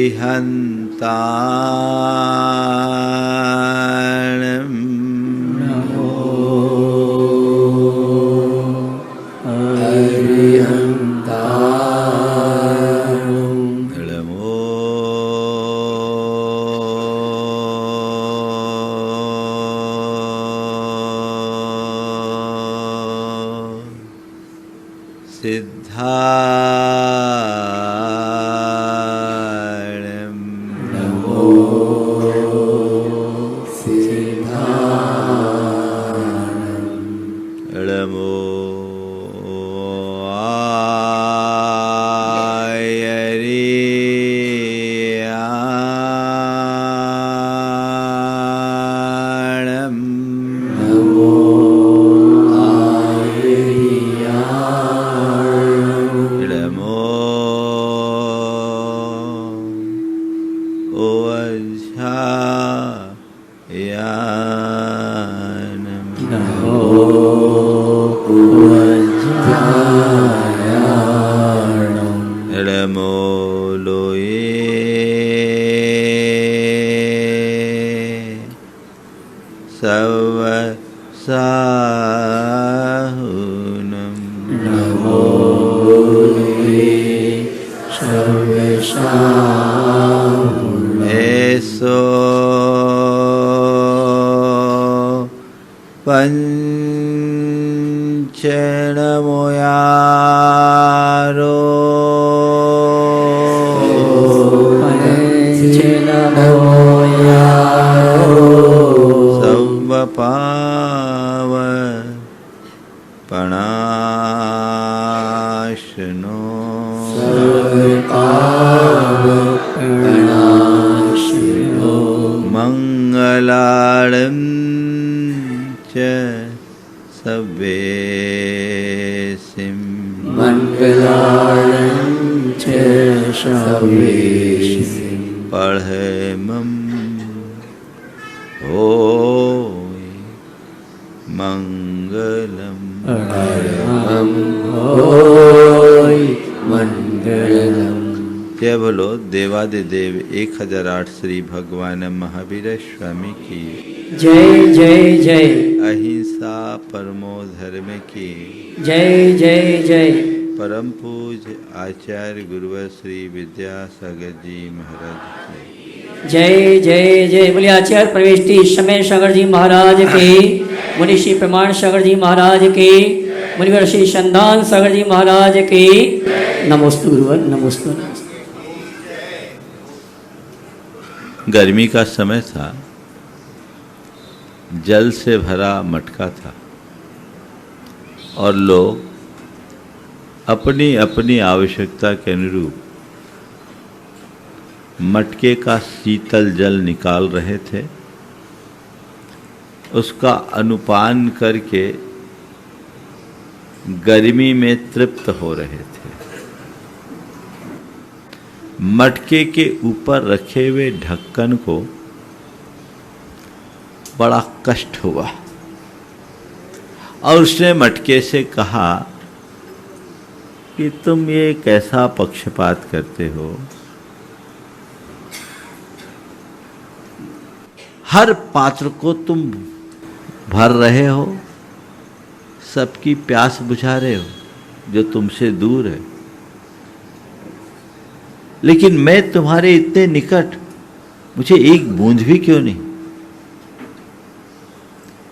अरिहन्ताणम् नमो अरिहन्ताणम् नमो सिद्धाणम् नमो सिद्धाणम् नमो आयर्याणम् नमो आयर्याणम् नमो ओझायानम् नमो वज्रायाणम् नमो लोये सवसाहुनम् नमो सर्वेषाम् एसो पंचनमोयारो सवपाव पणाशनो मंगलाळं च सवेसिं मंगलाळं च सवेसिं पढ़मं होय मंगलम् परमं होय मंगलम्। जय बोलो देवादिदेव 1008 श्री भगवान महावीर स्वामी की जय जय जय। अहिंसा परमो धर्म की जय जय जय। परम पूज्य आचार्य गुरुवर श्री विद्यासागर जी महाराज की जय जय जय। बोलिए आचार्य प्रविष्टि समय सागर जी महाराज के, मुनिषि प्रमाण सागर जी महाराज के, मुनिवर श्री संधान सागर जी महाराज के। नमोस्तु गुरुवर, नमोस्तु। गर्मी का समय था, जल से भरा मटका था और लोग अपनी अपनी आवश्यकता के अनुरूप मटके का शीतल जल निकाल रहे थे। उसका अनुपान करके गर्मी में तृप्त हो रहे थे। मटके के ऊपर रखे हुए ढक्कन को बड़ा कष्ट हुआ और उसने मटके से कहा कि तुम ये कैसा पक्षपात करते हो? हर पात्र को तुम भर रहे हो, सबकी प्यास बुझा रहे हो जो तुमसे दूर है, लेकिन मैं तुम्हारे इतने निकट, मुझे एक बूंद भी क्यों नहीं?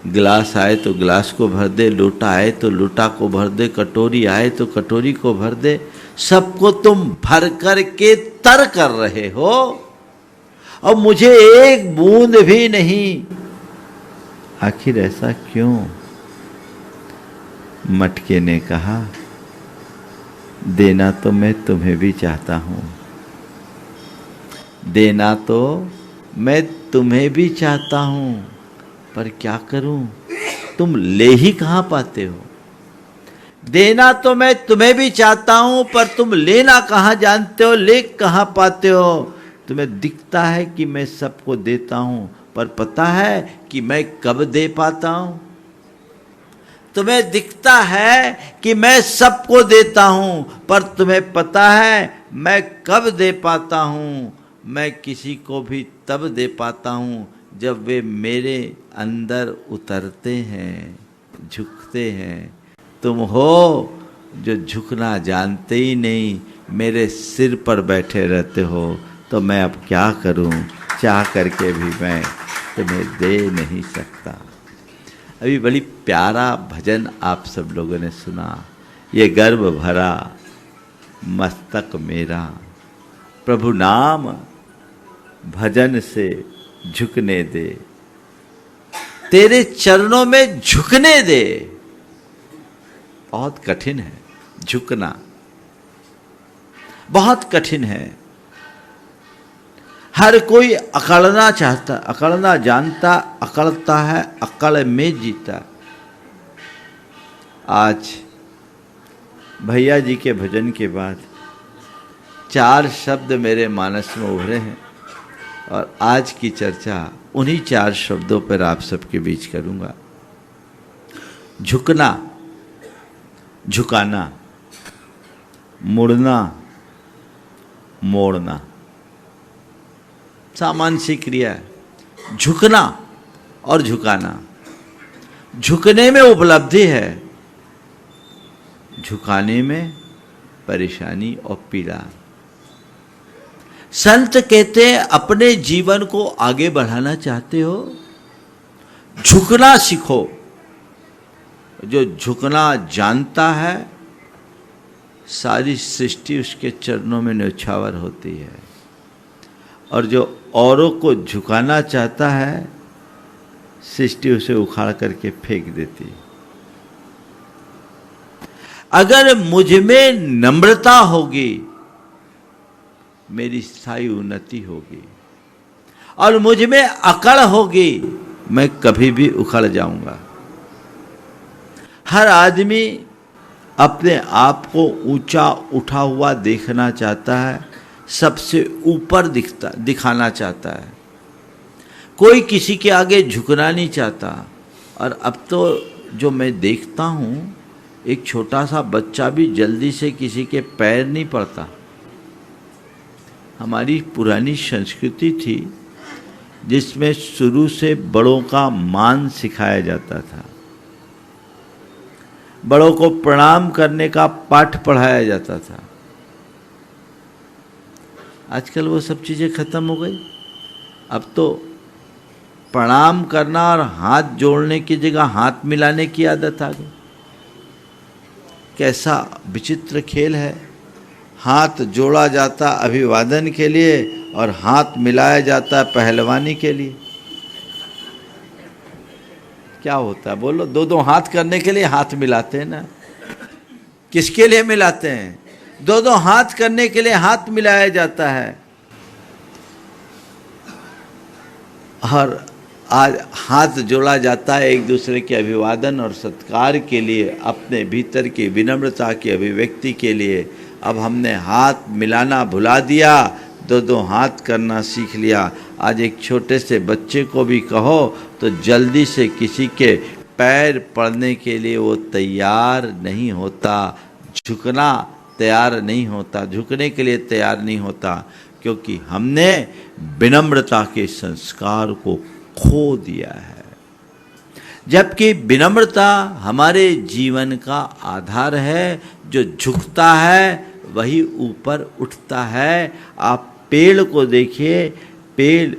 गिलास आए तो गिलास को भर दे, लोटा आए तो लोटा को भर दे, कटोरी आए तो कटोरी को भर दे, सबको तुम भर कर के तर कर रहे हो और मुझे एक बूंद भी नहीं। आखिर ऐसा क्यों? मटके ने कहा, देना तो मैं तुम्हें भी चाहता हूं, देना तो मैं तुम्हें भी चाहता हूं, पर क्या करूं, तुम ले ही कहां पाते हो। देना तो मैं तुम्हें भी चाहता हूं, पर तुम लेना कहां जानते हो, ले कहां पाते हो। तुम्हें दिखता है कि मैं सबको देता हूं, पर पता है कि मैं कब दे पाता हूं। तुम्हें दिखता है कि मैं सबको देता हूं, पर तुम्हें पता है मैं कब दे पाता हूं। मैं किसी को भी तब दे पाता हूँ जब वे मेरे अंदर उतरते हैं, झुकते हैं। तुम हो जो झुकना जानते ही नहीं, मेरे सिर पर बैठे रहते हो, तो मैं अब क्या करूं, चाह करके भी मैं तुम्हें दे नहीं सकता। अभी बड़ी प्यारा भजन आप सब लोगों ने सुना, ये गर्व भरा मस्तक मेरा, प्रभु नाम भजन से झुकने दे, तेरे चरणों में झुकने दे। बहुत कठिन है झुकना, बहुत कठिन है। हर कोई अकड़ना चाहता, अकड़ना जानता, अकड़ता है, अकड़ में जीता। आज भैया जी के भजन के बाद 4 शब्द मेरे मानस में उभरे हैं और आज की चर्चा उन्हीं 4 शब्दों पर आप सबके बीच करूंगा। झुकना, झुकाना, मुड़ना, मोड़ना, सामान्य सी क्रिया है। झुकना और झुकाना, झुकने में उपलब्धि है, झुकाने में परेशानी और पीड़ा। संत कहते हैं अपने जीवन को आगे बढ़ाना चाहते हो, झुकना सीखो। जो झुकना जानता है, सारी सृष्टि उसके चरणों में न्यौछावर होती है, और जो औरों को झुकाना चाहता है, सृष्टि उसे उखाड़ करके फेंक देती है। अगर मुझ में नम्रता होगी, मेरी स्थायी उन्नति होगी, और मुझ में अकड़ होगी, मैं कभी भी उखड़ जाऊंगा। हर आदमी अपने आप को ऊंचा उठा हुआ देखना चाहता है, सबसे ऊपर दिखाना चाहता है। कोई किसी के आगे झुकना नहीं चाहता। और अब तो जो मैं देखता हूँ, एक छोटा सा बच्चा भी जल्दी से किसी के पैर नहीं पड़ता। हमारी पुरानी संस्कृति थी जिसमें शुरू से बड़ों का मान सिखाया जाता था, बड़ों को प्रणाम करने का पाठ पढ़ाया जाता था। आजकल वो सब चीज़ें खत्म हो गई। अब तो प्रणाम करना और हाथ जोड़ने की जगह हाथ मिलाने की आदत आ गई। कैसा विचित्र खेल है। हाथ जोड़ा जाता अभिवादन के लिए और हाथ मिलाया जाता पहलवानी के लिए। क्या होता है बोलो? 2 हाथ करने के लिए हाथ मिलाते हैं ना। किसके लिए मिलाते हैं? 2 हाथ करने के लिए हाथ मिलाया जाता है। और आज हाथ जोड़ा जाता है एक दूसरे के अभिवादन और सत्कार के लिए, अपने भीतर की विनम्रता की अभिव्यक्ति के लिए। अब हमने हाथ मिलाना भुला दिया, 2 हाथ करना सीख लिया। आज एक छोटे से बच्चे को भी कहो तो जल्दी से किसी के पैर पड़ने के लिए वो तैयार नहीं होता, झुकना तैयार नहीं होता, झुकने के लिए तैयार नहीं होता, क्योंकि हमने विनम्रता के संस्कार को खो दिया है। जबकि विनम्रता हमारे जीवन का आधार है। जो झुकता है वही ऊपर उठता है। आप पेड़ को देखिए, पेड़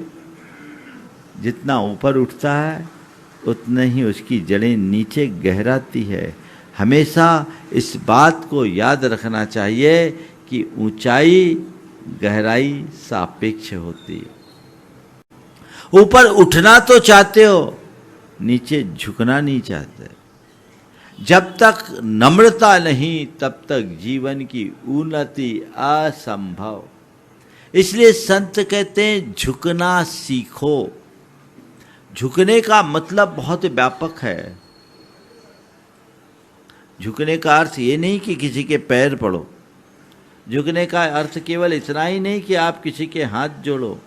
जितना ऊपर उठता है उतना ही उसकी जड़ें नीचे गहराती है। हमेशा इस बात को याद रखना चाहिए कि ऊंचाई गहराई सापेक्ष होती है। ऊपर उठना तो चाहते हो, नीचे झुकना नहीं चाहते। जब तक नम्रता नहीं तब तक जीवन की उन्नति असंभव। इसलिए संत कहते हैं झुकना सीखो। झुकने का मतलब बहुत व्यापक है। झुकने का अर्थ ये नहीं कि किसी के पैर पड़ो। झुकने का अर्थ केवल इतना ही नहीं कि आप किसी के हाथ जोड़ो।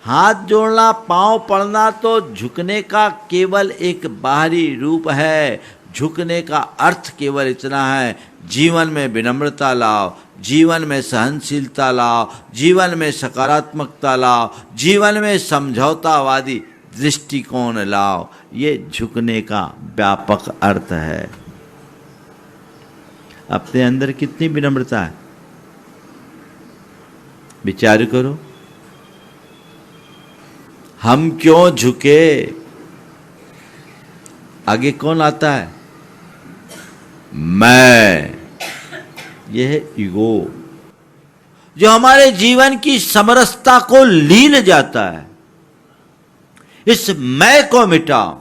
हाथ जोड़ना, पांव पड़ना तो झुकने का केवल एक बाहरी रूप है। झुकने का अर्थ केवल इतना है, जीवन में विनम्रता लाओ, जीवन में सहनशीलता लाओ, जीवन में सकारात्मकता लाओ, जीवन में समझौतावादी दृष्टिकोण लाओ। ये झुकने का व्यापक अर्थ है। अपने अंदर कितनी विनम्रता है, विचार करो। हम क्यों झुके? आगे कौन आता है? मैं। यह है ईगो, जो हमारे जीवन की समरसता को लील जाता है। इस मैं को मिटाओ।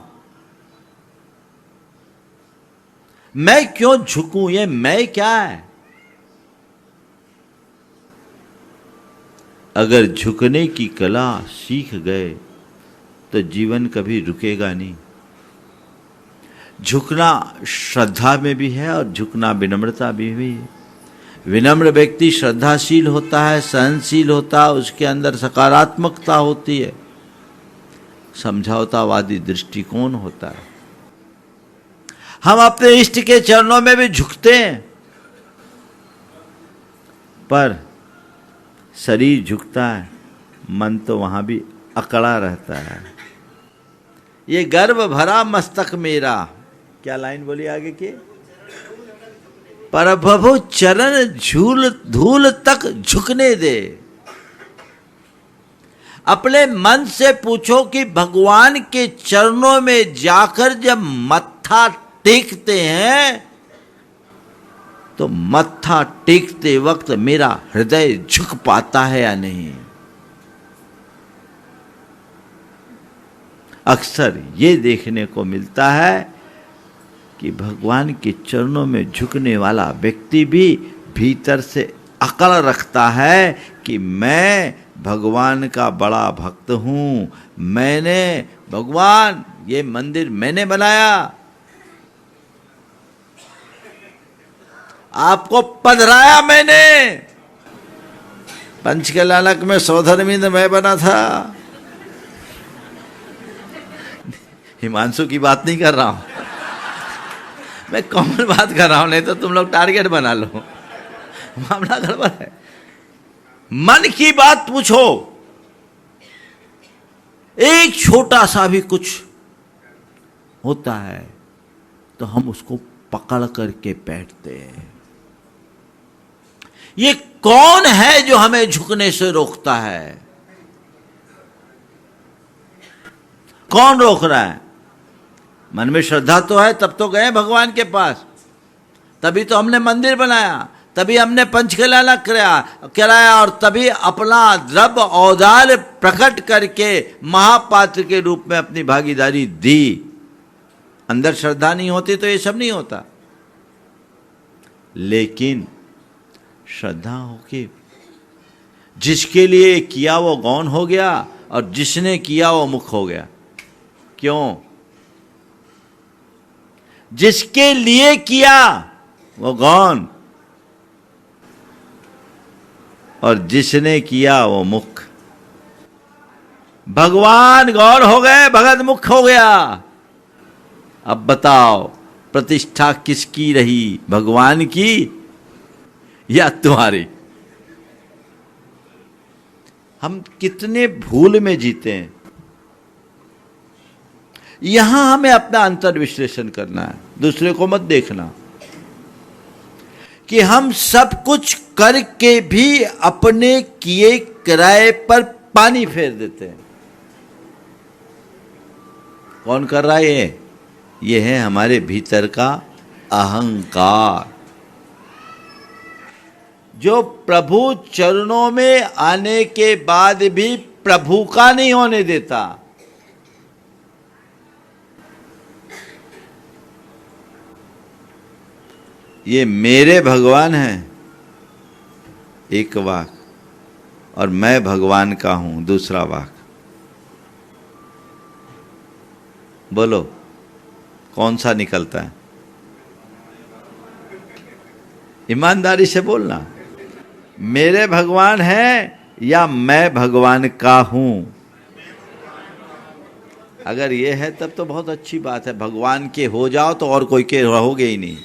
मैं क्यों झुकूं? ये मैं क्या है? अगर झुकने की कला सीख गए तो जीवन कभी रुकेगा नहीं। झुकना श्रद्धा में भी है और झुकना विनम्रता भी है। विनम्र व्यक्ति श्रद्धाशील होता है, सहनशील होता है, उसके अंदर सकारात्मकता होती है, समझौतावादी दृष्टिकोण होता है। हम अपने इष्ट के चरणों में भी झुकते हैं, पर शरीर झुकता है, मन तो वहां भी अकड़ा रहता है। ये गर्व भरा मस्तक मेरा, क्या लाइन बोली आगे की? पर प्रभु चरण झूल धूल तक झुकने दे। अपने मन से पूछो कि भगवान के चरणों में जाकर जब मत्था टेकते हैं तो मत्था टेकते वक्त मेरा हृदय झुक पाता है या नहीं? अक्सर ये देखने को मिलता है कि भगवान के चरणों में झुकने वाला व्यक्ति भी भीतर से अकड़ रखता है कि मैं भगवान का बड़ा भक्त हूं, मैंने भगवान ये मंदिर मैंने बनाया, आपको पधराया मैंने, पंचकलानक में सौधर्मिंद मैं बना था। हिमांशु की बात नहीं कर रहा हूं मैं, कॉमन बात कर रहा हूं, नहीं तो तुम लोग टारगेट बना लो, मामला गड़बड़ है। मन की बात पूछो, एक छोटा सा भी कुछ होता है तो हम उसको पकड़ करके बैठते हैं। ये कौन है जो हमें झुकने से रोकता है? कौन रोक रहा है? मन में श्रद्धा तो है, तब तो गए भगवान के पास, तभी तो हमने मंदिर बनाया, तभी हमने पंचकलानक कराया और तभी अपना द्रव्य औदार्य प्रकट करके महापात्र के रूप में अपनी भागीदारी दी। अंदर श्रद्धा नहीं होती तो ये सब नहीं होता। लेकिन श्रद्धा होके जिसके लिए किया वो गौण हो गया और जिसने किया वो मुख हो गया। क्यों? जिसके लिए किया वो गौण और जिसने किया वो मुख। भगवान गौण हो गए, भगत मुख हो गया। अब बताओ प्रतिष्ठा किसकी रही, भगवान की या तुम्हारी? हम कितने भूल में जीते हैं। यहां हमें अपना अंतर विश्लेषण करना है, दूसरे को मत देखना कि हम सब कुछ करके भी अपने किए किराए पर पानी फेर देते हैं। कौन कर रहा है ये है हमारे भीतर का अहंकार, जो प्रभु चरणों में आने के बाद भी प्रभु का नहीं होने देता। ये मेरे भगवान हैं एक वाक, और मैं भगवान का हूं दूसरा वाक। बोलो कौन सा निकलता है? ईमानदारी से बोलना, मेरे भगवान हैं या मैं भगवान का हूं? अगर ये है तब तो बहुत अच्छी बात है, भगवान के हो जाओ तो और कोई के रहोगे ही नहीं,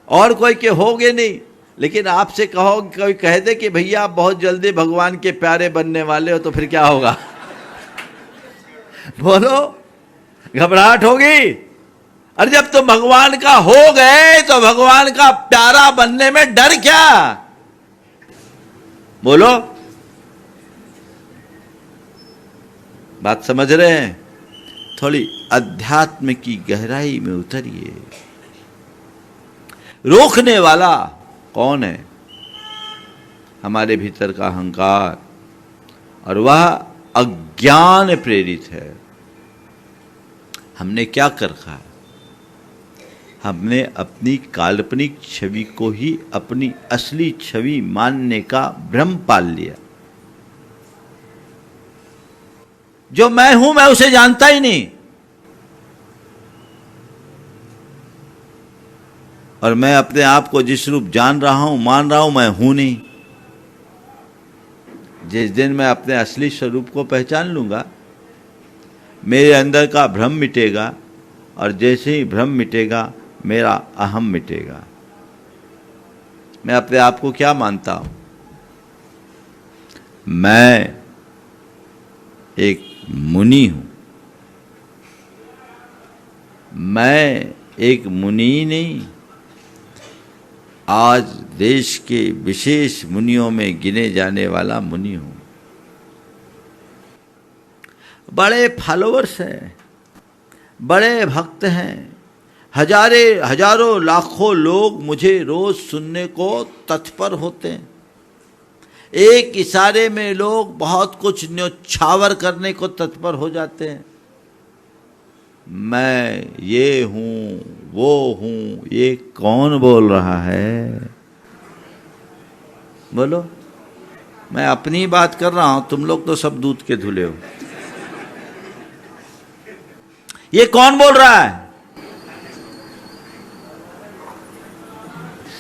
और कोई के होगे नहीं। लेकिन आपसे कहो, कोई कह दे कि भैया आप बहुत जल्दी भगवान के प्यारे बनने वाले हो, तो फिर क्या होगा? बोलो, घबराहट होगी। और जब तुम भगवान का हो गए तो भगवान का प्यारा बनने में डर क्या? बोलो, बात समझ रहे हैं? थोड़ी अध्यात्म की गहराई में उतरिए। रोकने वाला कौन है? हमारे भीतर का अहंकार, और वह अज्ञान प्रेरित है। हमने क्या कर रखा है? हमने अपनी काल्पनिक छवि को ही अपनी असली छवि मानने का भ्रम पाल लिया। जो मैं हूं, मैं उसे जानता ही नहीं, और मैं अपने आप को जिस रूप जान रहा हूं, मान रहा हूं, मैं हूं नहीं। जिस दिन मैं अपने असली स्वरूप को पहचान लूंगा, मेरे अंदर का भ्रम मिटेगा, और जैसे ही भ्रम मिटेगा मेरा अहम मिटेगा। मैं अपने आप को क्या मानता हूं? मैं एक मुनि हूं। मैं एक मुनि नहीं, आज देश के विशेष मुनियों में गिने जाने वाला मुनि हूं। बड़े फॉलोअर्स हैं, बड़े भक्त हैं, हजारों लाखों लोग मुझे रोज सुनने को तत्पर होते हैं। एक इशारे में लोग बहुत कुछ न्योछावर करने को तत्पर हो जाते हैं। मैं ये हूं, वो हूं, ये कौन बोल रहा है? बोलो, मैं अपनी बात कर रहा हूं, तुम लोग तो सब दूध के धुले हो। ये कौन बोल रहा है?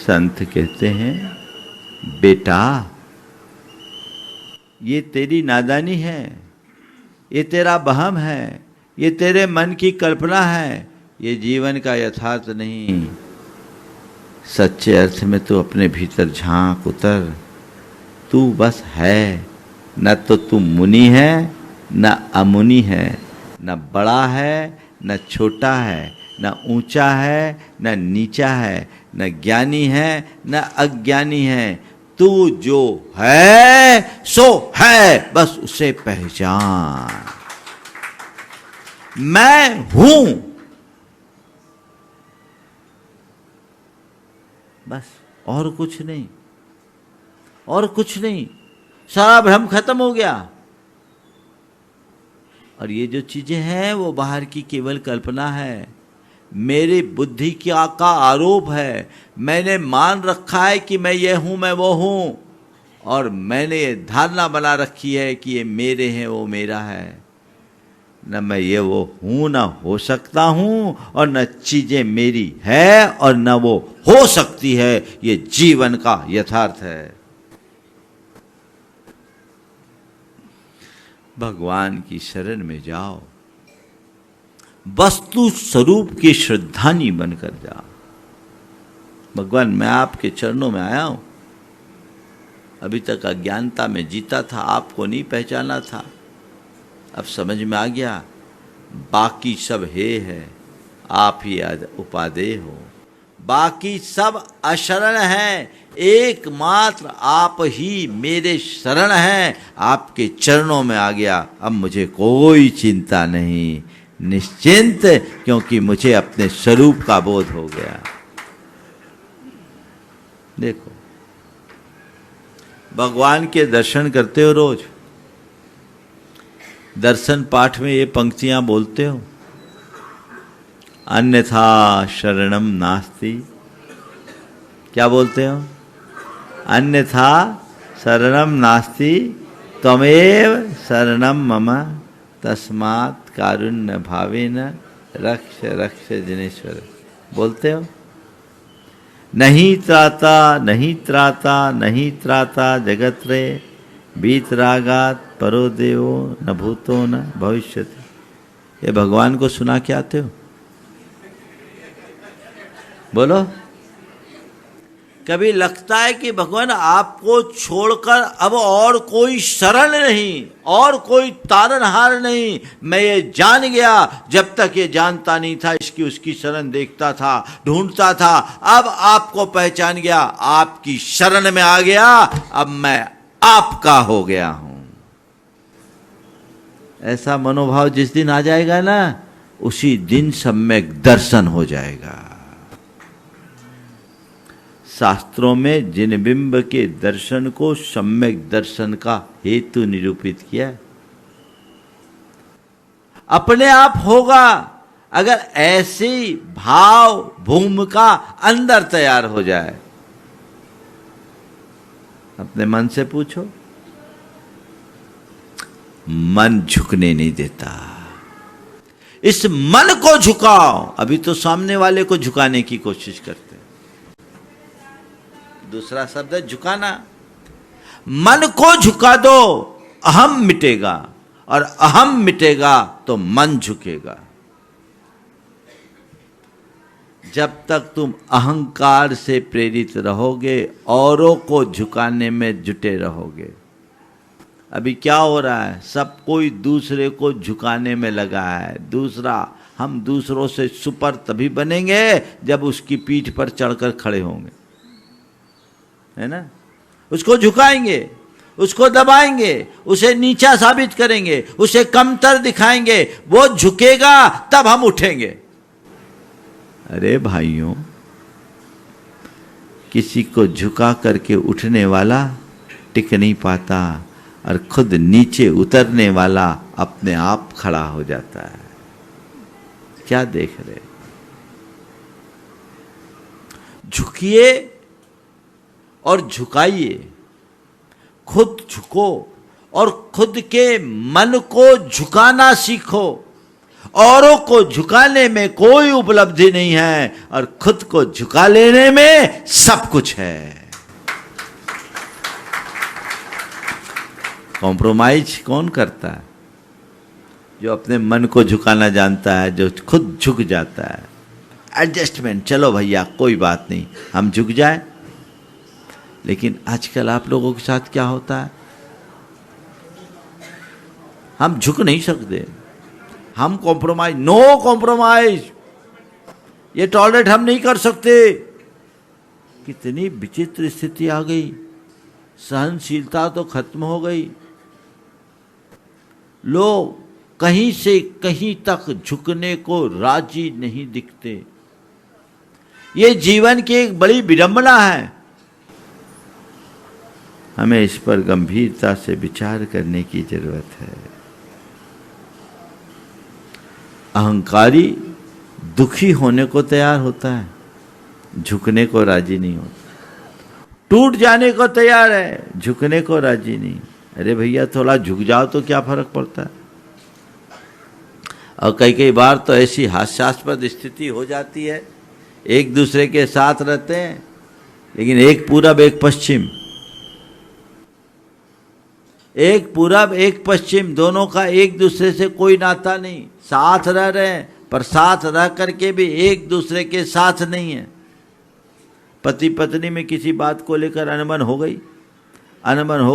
संत कहते हैं, बेटा ये तेरी नादानी है, ये तेरा वहम है, ये तेरे मन की कल्पना है, ये जीवन का यथार्थ नहीं। सच्चे अर्थ में तू अपने भीतर झांक उतर। तू बस है, न तो तू मुनि है न अमुनि है, न बड़ा है न छोटा है, न ऊंचा है न नीचा है, न ज्ञानी है न अज्ञानी है। तू जो है सो है, बस उसे पहचान। मैं हूं, बस, और कुछ नहीं, और कुछ नहीं। सारा भ्रम खत्म हो गया। और ये जो चीजें हैं वो बाहर की केवल कल्पना है, मेरी बुद्धि का आरोप है। मैंने मान रखा है कि मैं ये हूं, मैं वो हूं, और मैंने ये धारणा बना रखी है कि ये मेरे हैं, वो मेरा है। न मैं ये वो हूं, न हो सकता हूं, और न चीजें मेरी है और न वो हो सकती है। ये जीवन का यथार्थ है। भगवान की शरण में जाओ, वस्तु स्वरूप की श्रद्धानी बनकर जाओ। भगवान, मैं आपके चरणों में आया हूं। अभी तक अज्ञानता में जीता था, आपको नहीं पहचाना था, अब समझ में आ गया। बाकी सब हे है, आप ही उपादेय हो। बाकी सब अशरण हैं, एकमात्र आप ही मेरे शरण हैं। आपके चरणों में आ गया, अब मुझे कोई चिंता नहीं, निश्चिंत, क्योंकि मुझे अपने स्वरूप का बोध हो गया। देखो, भगवान के दर्शन करते हो रोज, दर्शन पाठ में ये पंक्तियां बोलते हो, अन्यथा शरणम नास्ति। क्या बोलते हो? अन्यथा शरणम नास्ति त्वमेव शरणम मम तस्मात् कारुण्य भावेन रक्ष रक्ष जिनेश्वर। बोलते हो? नहीं त्राता नहीं त्राता नहीं त्राता जगत रे, वीतरागात परो देवो न भूतो न भविष्यति। ये भगवान को सुना के आते हो? बोलो। कभी लगता है कि भगवान आपको छोड़कर अब और कोई शरण नहीं, और कोई तारनहार नहीं, मैं ये जान गया, जब तक ये जानता नहीं था इसकी उसकी शरण देखता था, ढूंढता था, अब आपको पहचान गया, आपकी शरण में आ गया, अब मैं आपका हो गया हूं। ऐसा मनोभाव जिस दिन आ जाएगा ना, उसी दिन सम्यक दर्शन हो जाएगा। शास्त्रों में जिन बिंब के दर्शन को सम्यक दर्शन का हेतु निरूपित किया है। अपने आप होगा अगर ऐसी भाव भूमिका अंदर तैयार हो जाए। अपने मन से पूछो, मन झुकने नहीं देता। इस मन को झुकाओ। अभी तो सामने वाले को झुकाने की कोशिश करते, दूसरा शब्द है झुकाना। मन को झुका दो, अहम मिटेगा, और अहम मिटेगा तो मन झुकेगा। जब तक तुम अहंकार से प्रेरित रहोगे, औरों को झुकाने में जुटे रहोगे। अभी क्या हो रहा है? सब कोई दूसरे को झुकाने में लगा है। हम दूसरों से सुपर तभी बनेंगे जब उसकी पीठ पर चढ़कर खड़े होंगे, है ना? उसको झुकाएंगे, उसको दबाएंगे, उसे नीचा साबित करेंगे, उसे कमतर दिखाएंगे, वो झुकेगा तब हम उठेंगे। अरे भाइयों, किसी को झुका करके उठने वाला टिक नहीं पाता, और खुद नीचे उतरने वाला अपने आप खड़ा हो जाता है। क्या देख रहे? झुकिए और झुकाइए। खुद झुको और खुद के मन को झुकाना सीखो। औरों को झुकाने में कोई उपलब्धि नहीं है, और खुद को झुका लेने में सब कुछ है। कॉम्प्रोमाइज कौन करता है? जो अपने मन को झुकाना जानता है, जो खुद झुक जाता है। एडजस्टमेंट, चलो भैया कोई बात नहीं, हम झुक जाए। लेकिन आजकल आप लोगों के साथ क्या होता है? हम झुक नहीं सकते, हम कॉम्प्रोमाइज, नो कॉम्प्रोमाइज, ये टॉलरेट हम नहीं कर सकते। कितनी विचित्र स्थिति आ गई। सहनशीलता तो खत्म हो गई। लोग कहीं से कहीं तक झुकने को राजी नहीं दिखते। ये जीवन की एक बड़ी विडंबना है। हमें इस पर गंभीरता से विचार करने की जरूरत है। अहंकारी दुखी होने को तैयार होता है, झुकने को राजी नहीं होता। टूट जाने को तैयार है, झुकने को राजी नहीं। अरे भैया थोड़ा झुक जाओ तो क्या फर्क पड़ता है? और कई बार तो ऐसी हास्यास्पद स्थिति हो जाती है, एक दूसरे के साथ रहते हैं लेकिन एक पूरब एक पश्चिम, एक पूरब एक पश्चिम, दोनों का एक दूसरे से कोई नाता नहीं। साथ रह रहे हैं पर साथ रह करके भी एक दूसरे के साथ नहीं है। पति पत्नी में किसी बात को लेकर अनबन हो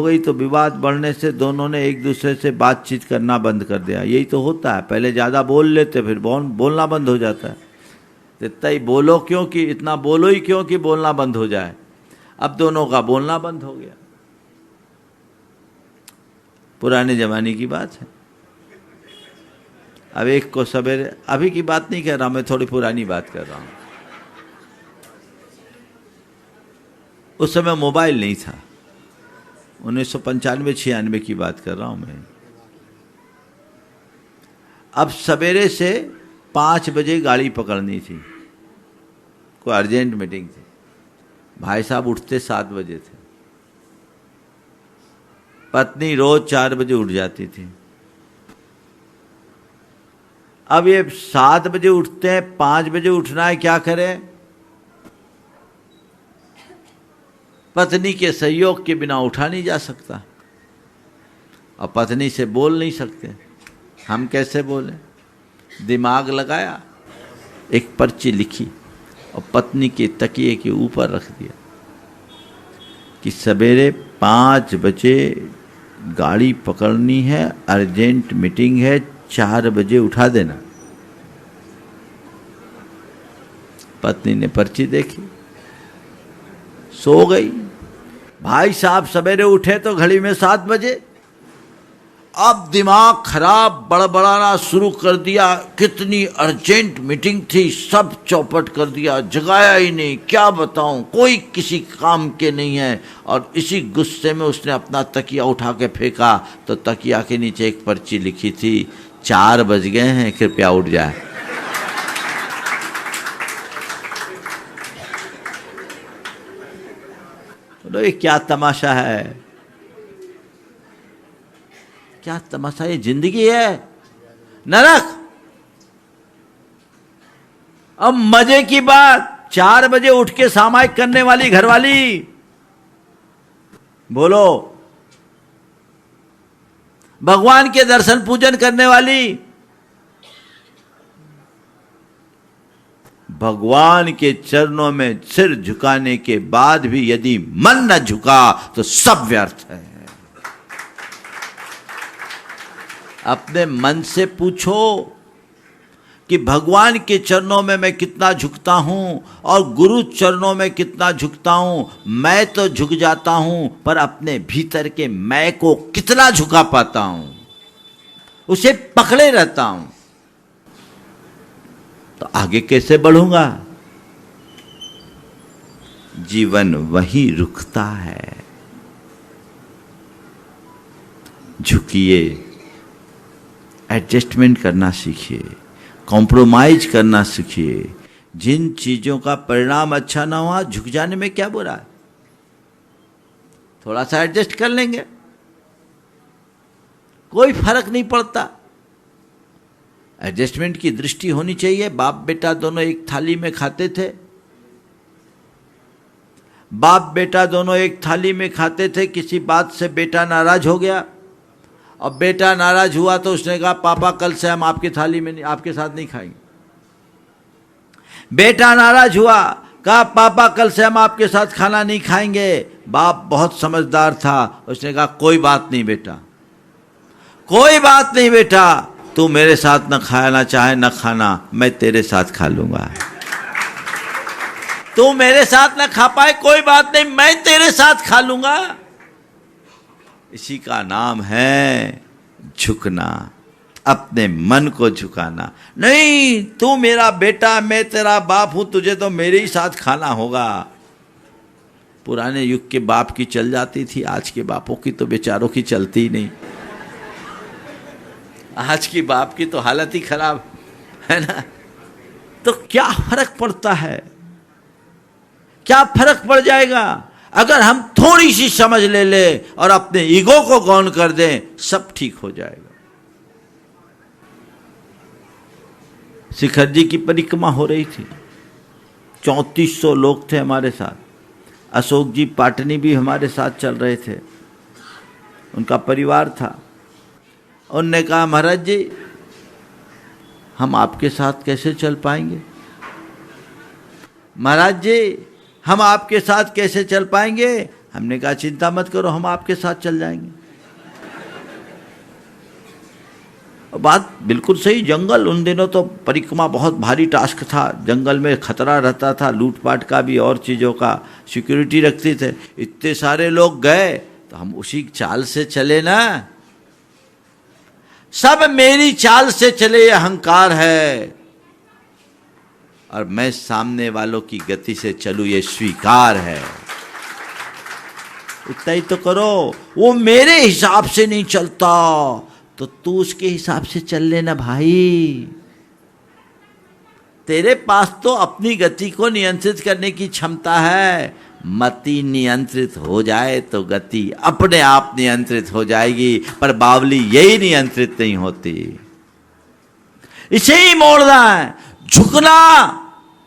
गई तो विवाद बढ़ने से दोनों ने एक दूसरे से बातचीत करना बंद कर दिया। यही तो होता है। पहले ज़्यादा बोल लेते, फिर बोलना बंद हो जाता है। इतना ही बोलो क्यों कि इतना बोलो ही क्यों कि बोलना बंद हो जाए। अब दोनों का बोलना बंद हो गया। पुराने जमाने की बात है। अब एक को सवेरे, अभी की बात नहीं कर रहा मैं, थोड़ी पुरानी बात कर रहा हूँ। उस समय मोबाइल नहीं था, 1995-96 की बात कर रहा हूँ मैं। अब सवेरे से 5 बजे गाड़ी पकड़नी थी, कोई अर्जेंट मीटिंग थी। भाई साहब उठते 7 बजे थे, पत्नी रोज 4 बजे उठ जाती थी। अब ये 7 बजे उठते हैं, 5 बजे उठना है, क्या करें? पत्नी के सहयोग के बिना उठा नहीं जा सकता। और पत्नी से बोल नहीं सकते, हम कैसे बोले? दिमाग लगाया, एक पर्ची लिखी और पत्नी के तकिए के ऊपर रख दिया कि सवेरे 5 बजे गाड़ी पकड़नी है, अर्जेंट मीटिंग है, 4 बजे उठा देना। पत्नी ने पर्ची देखी, सो गई। भाई साहब सवेरे उठे तो घड़ी में 7 बजे। अब दिमाग खराब, बड़बड़ाना शुरू कर दिया, कितनी अर्जेंट मीटिंग थी, सब चौपट कर दिया, जगाया ही नहीं, क्या बताऊं, कोई किसी काम के नहीं है। और इसी गुस्से में उसने अपना तकिया उठा के फेंका तो तकिया के नीचे एक पर्ची लिखी थी, 4 बज गए हैं, कृपया उठ जाए। बोलो ये क्या तमाशा है, क्या तमाशा, ये जिंदगी है नरक। अब मजे की बात, 4 बजे उठ के सामायिक करने वाली घरवाली, बोलो, भगवान के दर्शन पूजन करने वाली, भगवान के चरणों में सिर झुकाने के बाद भी यदि मन न झुका तो सब व्यर्थ है। अपने मन से पूछो कि भगवान के चरणों में मैं कितना झुकता हूं और गुरु चरणों में कितना झुकता हूं। मैं तो झुक जाता हूं, पर अपने भीतर के मैं को कितना झुका पाता हूं, उसे पकड़े रहता हूं, तो आगे कैसे बढ़ूंगा? जीवन वहीं रुकता है। झुकिए, एडजस्टमेंट करना सीखिए, कॉम्प्रोमाइज करना सीखिए। जिन चीजों का परिणाम अच्छा ना हुआ, झुक जाने में क्या बुरा है? थोड़ा सा एडजस्ट कर लेंगे, कोई फर्क नहीं पड़ता। एडजस्टमेंट की दृष्टि होनी चाहिए। बाप बेटा दोनों एक थाली में खाते थे, बाप बेटा दोनों एक थाली में खाते थे। किसी बात से बेटा नाराज हो गया, और बेटा नाराज हुआ तो उसने कहा पापा कल से हम आपकी थाली में आपके साथ नहीं खाएंगे। बेटा नाराज हुआ, कहा पापा कल से हम आपके साथ खाना नहीं खाएंगे। बाप बहुत समझदार था, उसने कहा कोई बात नहीं बेटा, कोई बात नहीं बेटा, तू मेरे साथ न खाना चाहे न खाना, मैं तेरे साथ खा लूंगा। तू मेरे साथ न खा पाए कोई बात नहीं, मैं तेरे साथ खा लूंगा। इसी का नाम है झुकना, अपने मन को झुकाना। नहीं, तू मेरा बेटा, मैं तेरा बाप हूं, तुझे तो मेरे ही साथ खाना होगा। पुराने युग के बाप की चल जाती थी, आज के बापों की तो बेचारों की चलती ही नहीं। आज की बाप की तो हालत ही खराब है ना। तो क्या फर्क पड़ता है, क्या फर्क पड़ जाएगा अगर हम थोड़ी सी समझ ले और अपने ईगो को गौन कर दें, सब ठीक हो जाएगा। शिखर जी की परिक्रमा हो रही थी, 3400 लोग थे हमारे साथ। अशोक जी पाटनी भी हमारे साथ चल रहे थे, उनका परिवार था। उनने कहा महाराज जी हम आपके साथ कैसे चल पाएंगे, महाराज जी हम आपके साथ कैसे चल पाएंगे। हमने कहा चिंता मत करो, हम आपके साथ चल जाएंगे। बात बिल्कुल सही। जंगल उन दिनों तो परिक्रमा बहुत भारी टास्क था, जंगल में खतरा रहता था, लूटपाट का भी और चीज़ों का सिक्योरिटी रखते थे। इतने सारे लोग गए तो हम उसी चाल से चले ना। सब मेरी चाल से चले ये अहंकार है, और मैं सामने वालों की गति से चलूं ये स्वीकार है। इतना ही तो करो। वो मेरे हिसाब से नहीं चलता तो तू उसके हिसाब से चल लेना भाई। तेरे पास तो अपनी गति को नियंत्रित करने की क्षमता है। मति नियंत्रित हो जाए तो गति अपने आप नियंत्रित हो जाएगी, पर बावली यही नियंत्रित नहीं होती। इसे ही मोड़ना है, झुकना,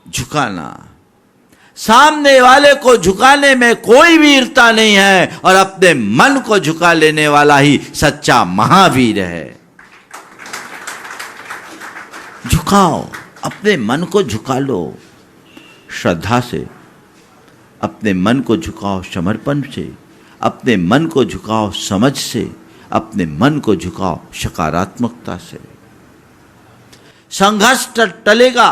झुकाना। सामने वाले को झुकाने में कोई वीरता नहीं है और अपने मन को झुका लेने वाला ही सच्चा महावीर है। झुकाओ, अपने मन को झुका लो श्रद्धा से, अपने मन को झुकाओ समर्पण से, अपने मन को झुकाओ समझ से, अपने मन को झुकाओ सकारात्मकता से। संघर्ष टलेगा,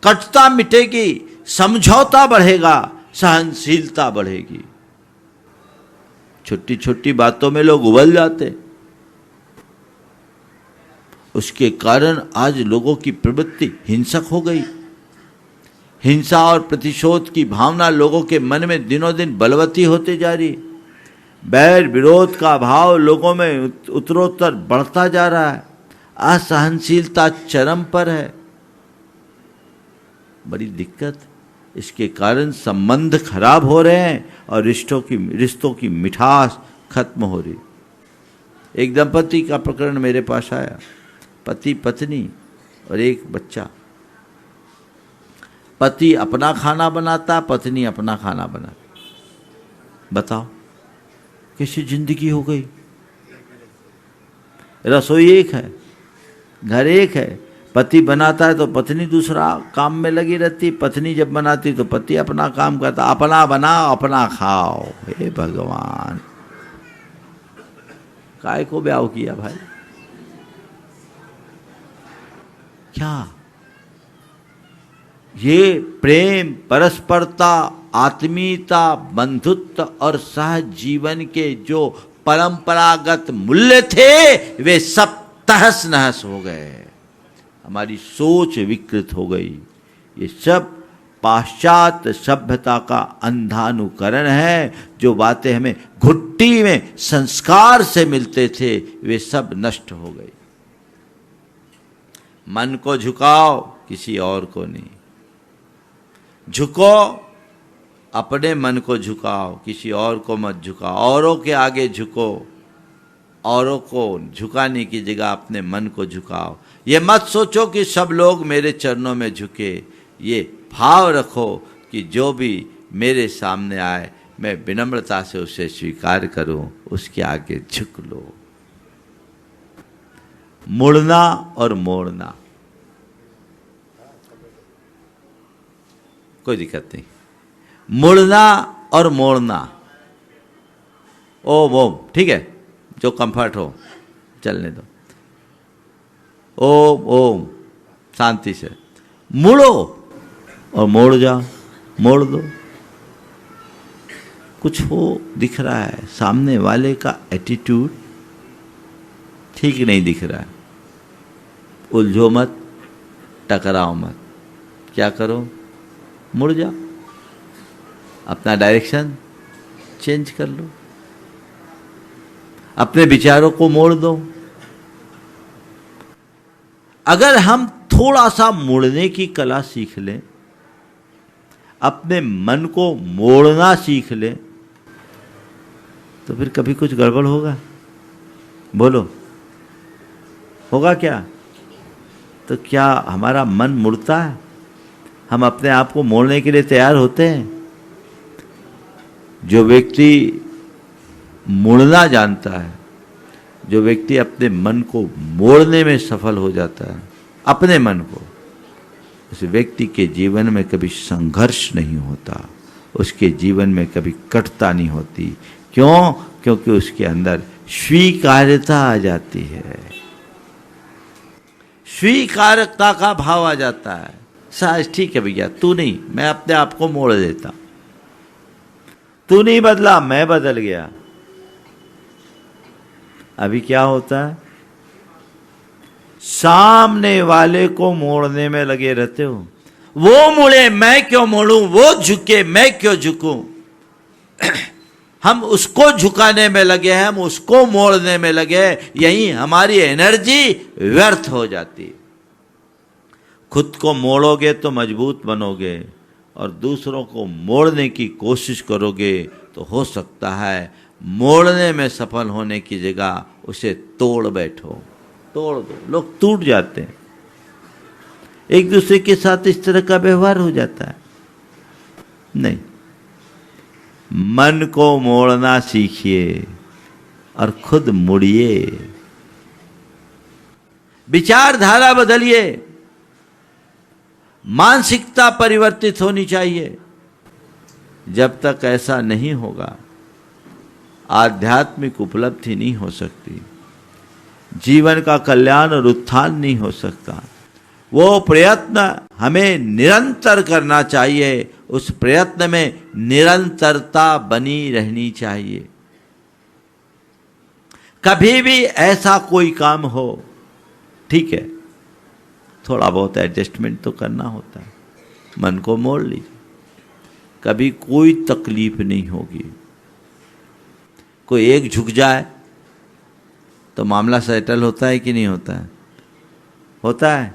कटुता मिटेगी, समझौता बढ़ेगा, सहनशीलता बढ़ेगी। छोटी छोटी बातों में लोग उबल जाते, उसके कारण आज लोगों की प्रवृत्ति हिंसक हो गई। हिंसा और प्रतिशोध की भावना लोगों के मन में दिनों दिन बलवती होती जा रही। बैर विरोध का भाव लोगों में उत्तरोत्तर बढ़ता जा रहा है। असहनशीलता चरम पर है। बड़ी दिक्कत, इसके कारण संबंध खराब हो रहे हैं और रिश्तों की मिठास खत्म हो रही। एक दंपति का प्रकरण मेरे पास आया, पति पत्नी और एक बच्चा। पति अपना खाना बनाता, पत्नी अपना खाना बनाती। बताओ कैसी जिंदगी हो गई। रसोई एक है, घर एक है, पति बनाता है तो पत्नी दूसरा काम में लगी रहती, पत्नी जब बनाती तो पति अपना काम करता। अपना बनाओ अपना खाओ। हे भगवान, काय को ब्याह किया भाई? क्या ये प्रेम, परस्परता, आत्मीयता, बंधुत्व और सहज जीवन के जो परंपरागत मूल्य थे वे सब तहस नहस हो गए। हमारी सोच विकृत हो गई। ये सब पाश्चात्य सभ्यता का अंधानुकरण है। जो बातें हमें घुट्टी में संस्कार से मिलते थे वे सब नष्ट हो गई। मन को झुकाओ, किसी और को नहीं। झुको, अपने मन को झुकाओ, किसी और को मत झुकाओ। औरों के आगे झुको, औरों को झुकाने की जगह अपने मन को झुकाओ। ये मत सोचो कि सब लोग मेरे चरणों में झुके। ये भाव रखो कि जो भी मेरे सामने आए मैं विनम्रता से उसे स्वीकार करूं, उसके आगे झुक लो। मुड़ना और मोड़ना कोई दिक्कत नहीं। मुड़ना और मोड़ना ओम ओम, ठीक है, जो कंफर्ट हो चलने दो। ओम ओम, शांति से मुड़ो और मोड़ जाओ, मोड़ दो। कुछ हो दिख रहा है, सामने वाले का एटीट्यूड ठीक नहीं दिख रहा है, उलझो मत, टकराओ मत। क्या करो? मुड़ जाओ, अपना डायरेक्शन चेंज कर लो, अपने विचारों को मोड़ दो। अगर हम थोड़ा सा मुड़ने की कला सीख लें, अपने मन को मोड़ना सीख लें, तो फिर कभी कुछ गड़बड़ होगा? बोलो, होगा क्या? तो क्या हमारा मन मुड़ता है? हम अपने आप को मोड़ने के लिए तैयार होते हैं? जो व्यक्ति मुड़ना जानता है, जो व्यक्ति अपने मन को मोड़ने में सफल हो जाता है, अपने मन को, उस व्यक्ति के जीवन में कभी संघर्ष नहीं होता, उसके जीवन में कभी कटुता नहीं होती। क्यों? क्योंकि उसके अंदर स्वीकार्यता आ जाती है, स्वीकारता का भाव आ जाता है। साज ठीक है भैया, तू नहीं, मैं अपने आप को मोड़ देता। तू नहीं बदला, मैं बदल गया। अभी क्या होता है? सामने वाले को मोड़ने में लगे रहते हो। वो मुड़े मैं क्यों मोड़ूं, वो झुके मैं क्यों झुकूं। हम उसको झुकाने में लगे हैं, हम उसको मोड़ने में लगे, यही हमारी एनर्जी व्यर्थ हो जाती। खुद को मोड़ोगे तो मजबूत बनोगे, और दूसरों को मोड़ने की कोशिश करोगे तो हो सकता है मोड़ने में सफल होने की जगह उसे तोड़ बैठो। तोड़ दो, लोग टूट जाते हैं। एक दूसरे के साथ इस तरह का व्यवहार हो जाता है। नहीं, मन को मोड़ना सीखिए और खुद मुड़िए, विचारधारा बदलिए, मानसिकता परिवर्तित होनी चाहिए। जब तक ऐसा नहीं होगा आध्यात्मिक उपलब्धि नहीं हो सकती, जीवन का कल्याण और उत्थान नहीं हो सकता। वो प्रयत्न हमें निरंतर करना चाहिए, उस प्रयत्न में निरंतरता बनी रहनी चाहिए। कभी भी ऐसा कोई काम हो, ठीक है, थोड़ा बहुत एडजस्टमेंट तो करना होता है, मन को मोड़ लीजिए, कभी कोई तकलीफ नहीं होगी। कोई एक झुक जाए तो मामला सेटल होता है कि नहीं होता है? होता है।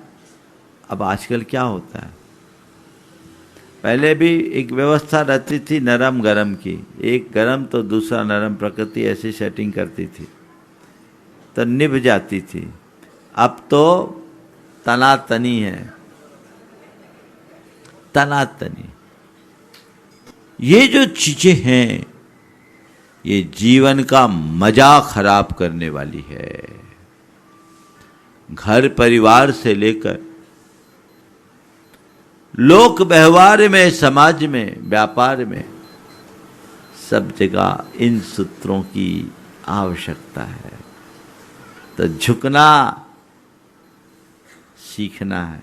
अब आजकल क्या होता है, पहले भी एक व्यवस्था रहती थी नरम गरम की, एक गरम तो दूसरा नरम, प्रकृति ऐसी सेटिंग करती थी तो निभ जाती थी। अब तो तनातनी है, तनातनी। ये जो चीजें हैं ये जीवन का मजा खराब करने वाली है। घर परिवार से लेकर लोक व्यवहार में, समाज में, व्यापार में, सब जगह इन सूत्रों की आवश्यकता है। तो झुकना सीखना है,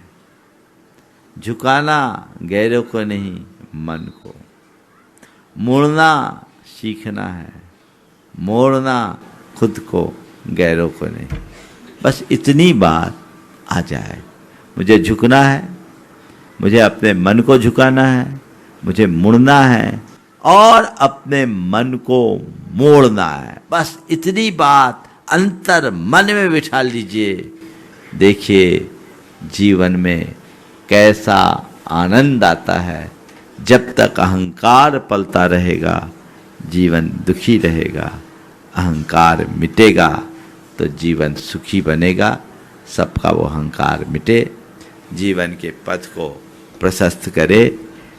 झुकाना गैरों को नहीं मन को, मुड़ना सीखना है, मोड़ना खुद को गैरों को नहीं। बस इतनी बात आ जाए, मुझे झुकना है, मुझे अपने मन को झुकाना है, मुझे मुड़ना है और अपने मन को मोड़ना है। बस इतनी बात अंतर मन में बिठा लीजिए, देखिए जीवन में कैसा आनंद आता है। जब तक अहंकार पलता रहेगा जीवन दुखी रहेगा, अहंकार मिटेगा तो जीवन सुखी बनेगा। सबका वो अहंकार मिटे, जीवन के पथ को प्रशस्त करे।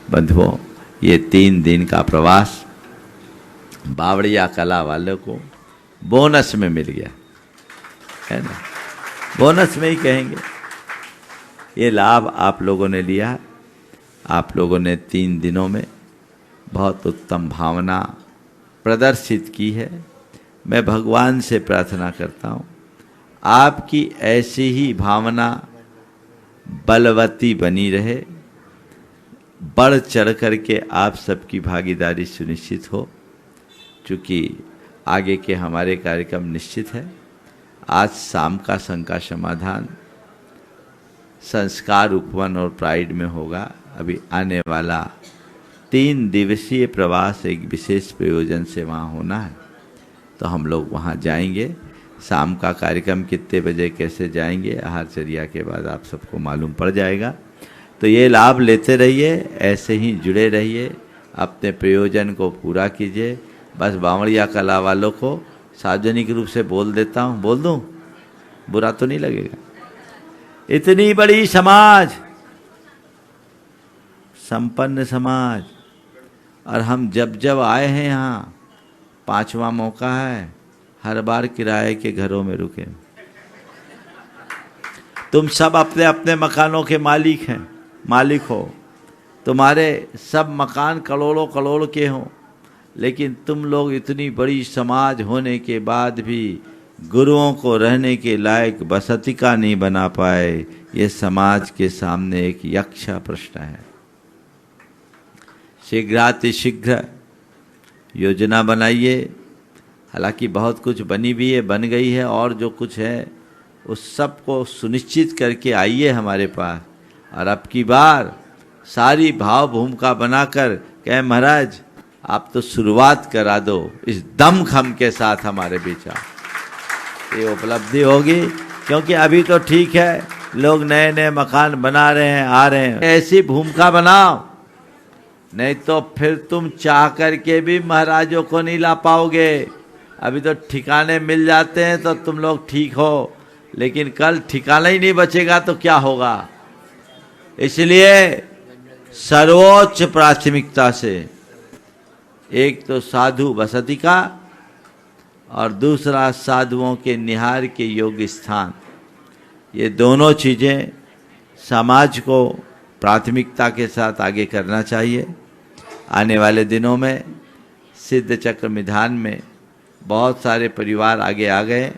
बंधुओं, ये 3 दिन का प्रवास बावड़िया कला वालों को बोनस में मिल गया है ना, बोनस में ही कहेंगे। ये लाभ आप लोगों ने लिया, आप लोगों ने 3 दिनों में बहुत उत्तम भावना प्रदर्शित की है। मैं भगवान से प्रार्थना करता हूँ आपकी ऐसी ही भावना बलवती बनी रहे, बढ़ चढ़ करके आप सबकी भागीदारी सुनिश्चित हो। चूँकि आगे के हमारे कार्यक्रम निश्चित है। आज शाम का शंका समाधान संस्कार उपवन और प्राइड में होगा। अभी आने वाला 3 दिवसीय प्रवास एक विशेष प्रयोजन से वहाँ होना है, तो हम लोग वहाँ जाएंगे। शाम का कार्यक्रम कितने बजे कैसे जाएंगे, आहारचर्या के बाद आप सबको मालूम पड़ जाएगा। तो ये लाभ लेते रहिए, ऐसे ही जुड़े रहिए, अपने प्रयोजन को पूरा कीजिए। बस बावड़िया कला वालों को सार्वजनिक रूप से बोल देता हूँ, बोल दूँ, बुरा तो नहीं लगेगा। इतनी बड़ी समाज, संपन्न समाज, और हम जब जब आए हैं यहाँ 5वां मौका है, हर बार किराए के घरों में रुके। तुम सब अपने अपने मकानों के मालिक हो, तुम्हारे सब मकान करोड़ों करोड़ के हों, लेकिन तुम लोग इतनी बड़ी समाज होने के बाद भी गुरुओं को रहने के लायक बसती का नहीं बना पाए। ये समाज के सामने एक यक्ष प्रश्न है। शीघ्रातिशीघ्र योजना बनाइए। हालांकि बहुत कुछ बनी भी है, बन गई है, और जो कुछ है उस सब को सुनिश्चित करके आइए हमारे पास। और अब की बार सारी भाव भूमिका बनाकर कहे महाराज आप तो शुरुआत करा दो, इस दमखम के साथ हमारे बीच ये उपलब्धि होगी। क्योंकि अभी तो ठीक है, लोग नए नए मकान बना रहे हैं, आ रहे हैं, ऐसी भूमिका बनाओ, नहीं तो फिर तुम चाह करके भी महाराजों को नहीं ला पाओगे। अभी तो ठिकाने मिल जाते हैं तो तुम लोग ठीक हो, लेकिन कल ठिकाना ही नहीं बचेगा तो क्या होगा। इसलिए सर्वोच्च प्राथमिकता से, एक तो साधु बसति का और दूसरा साधुओं के निहार के योग्य स्थान। ये दोनों चीज़ें समाज को प्राथमिकता के साथ आगे करना चाहिए। आने वाले दिनों में सिद्ध चक्र निधान में बहुत सारे परिवार आगे आ गए,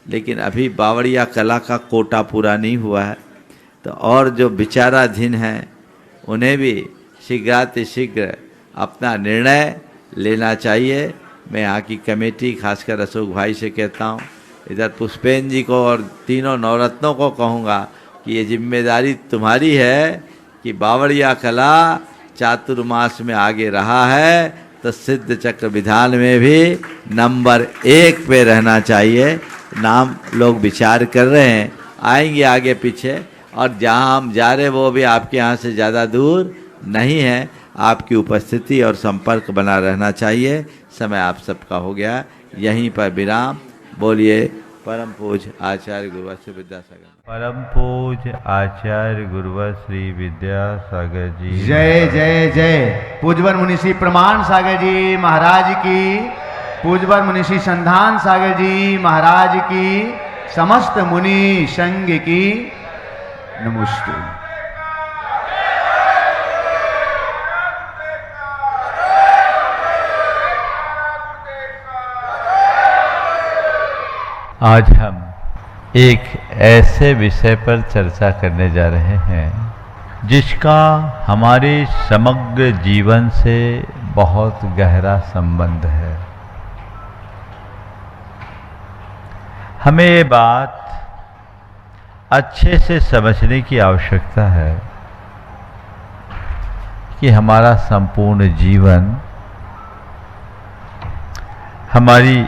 लेकिन अभी बावड़िया कला का कोटा पूरा नहीं हुआ है। तो और जो विचाराधीन हैं उन्हें भी शीघ्रातिशीघ्र अपना निर्णय लेना चाहिए। मैं यहाँ की कमेटी खासकर अशोक भाई से कहता हूँ, इधर पुष्पेन जी को और तीनों नवरत्नों को कहूँगा कि ये जिम्मेदारी तुम्हारी है कि बावड़िया कला चातुर्मास में आगे रहा है तो सिद्ध चक्र विधान में भी नंबर 1 पे रहना चाहिए। नाम लोग विचार कर रहे हैं, आएंगे आगे पीछे, और जहाँ हम जा रहे वो भी आपके यहाँ से ज़्यादा दूर नहीं है। आपकी उपस्थिति और संपर्क बना रहना चाहिए। समय आप सबका हो गया, यहीं पर विराम। बोलिए परम पूज्य आचार्य गुरुवर श्री विद्यासागर। परम पूज्य आचार्य गुरुवर श्री विद्यासागर जी। जय जय जय। पूज्यवर मुनिषी प्रमाण सागर जी महाराज की, पूज्यवर मुनिषी संधान सागर जी महाराज की, समस्त मुनि संघ की नमस्ते। आज हम एक ऐसे विषय पर चर्चा करने जा रहे हैं जिसका हमारे समग्र जीवन से बहुत गहरा संबंध है। हमें ये बात अच्छे से समझने की आवश्यकता है कि हमारा संपूर्ण जीवन हमारी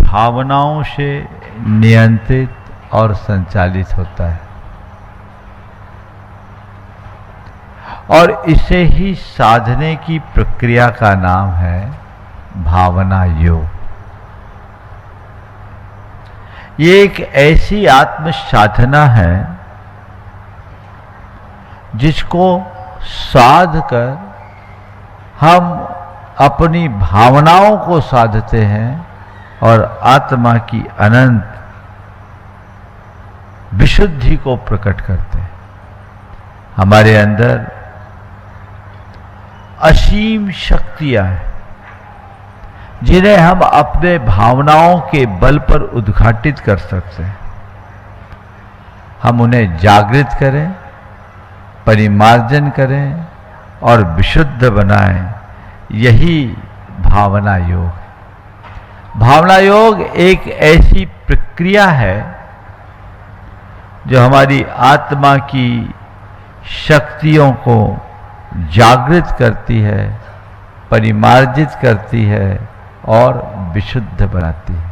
भावनाओं से नियंत्रित और संचालित होता है, और इसे ही साधने की प्रक्रिया का नाम है भावना योग। ये एक ऐसी आत्म साधना है जिसको साध कर हम अपनी भावनाओं को साधते हैं और आत्मा की अनंत विशुद्धि को प्रकट करते हैं। हमारे अंदर असीम शक्तियां हैं जिन्हें हम अपने भावनाओं के बल पर उद्घाटित कर सकते हैं। हम उन्हें जागृत करें, परिमार्जन करें और विशुद्ध बनाएं, यही भावना योग है। भावना योग एक ऐसी प्रक्रिया है जो हमारी आत्मा की शक्तियों को जागृत करती है, परिमार्जित करती है और विशुद्ध बनाती है।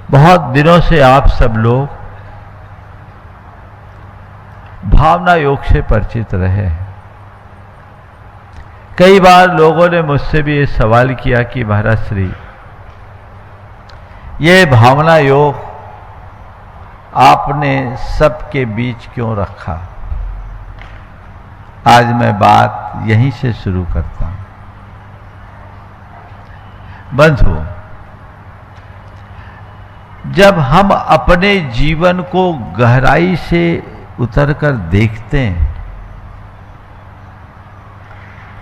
बहुत दिनों से आप सब लोग भावना योग से परिचित रहे हैं। कई बार लोगों ने मुझसे भी ये सवाल किया कि महाराज श्री, ये भावना योग आपने सबके बीच क्यों रखा? आज मैं बात यहीं से शुरू करता हूं। बंधुओं, जब हम अपने जीवन को गहराई से उतरकर देखते हैं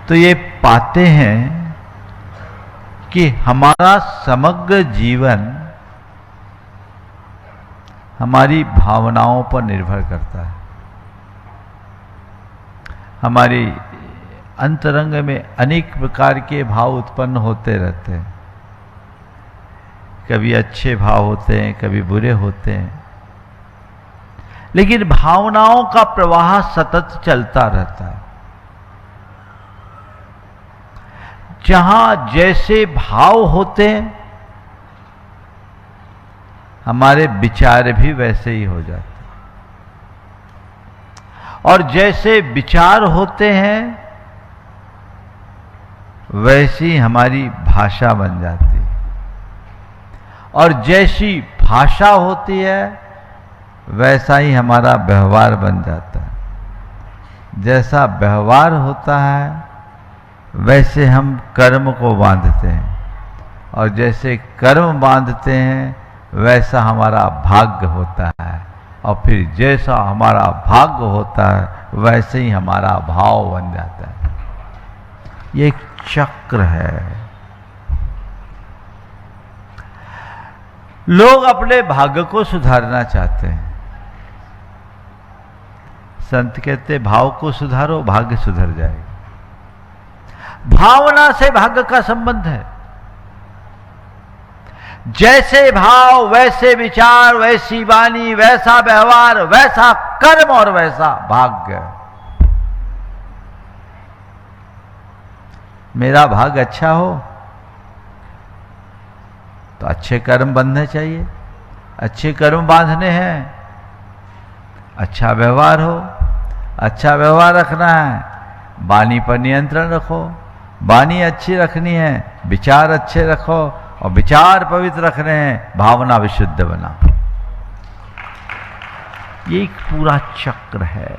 तो ये पाते हैं कि हमारा समग्र जीवन हमारी भावनाओं पर निर्भर करता है। हमारी अंतरंग में अनेक प्रकार के भाव उत्पन्न होते रहते हैं। कभी अच्छे भाव होते हैं, कभी बुरे होते हैं, लेकिन भावनाओं का प्रवाह सतत चलता रहता है। जहां जैसे भाव होते हैं हमारे विचार भी वैसे ही हो जाते हैं, और जैसे विचार होते हैं वैसी हमारी भाषा बन जाती है, और जैसी भाषा होती है वैसा ही हमारा व्यवहार बन जाता है। जैसा व्यवहार होता है वैसे हम कर्म को बांधते हैं, और जैसे कर्म बांधते हैं वैसा हमारा भाग्य होता है, और फिर जैसा हमारा भाग्य होता है वैसे ही हमारा भाव बन जाता है। ये एक चक्र है। लोग अपने भाग्य को सुधारना चाहते हैं। संत कहते भाव को सुधारो, भाग्य सुधर जाएगा। भावना से भाग्य का संबंध है। जैसे भाव वैसे विचार, वैसी वाणी, वैसा व्यवहार, वैसा कर्म और वैसा भाग्य। मेरा भाग्य अच्छा हो तो अच्छे कर्म बंधने चाहिए, अच्छे कर्म बांधने हैं। अच्छा व्यवहार हो, अच्छा व्यवहार रखना है, वाणी पर नियंत्रण रखो, वाणी अच्छी रखनी है, विचार अच्छे रखो, और विचार पवित्र रखने हैं, भावना विशुद्ध बना। ये एक पूरा चक्र है,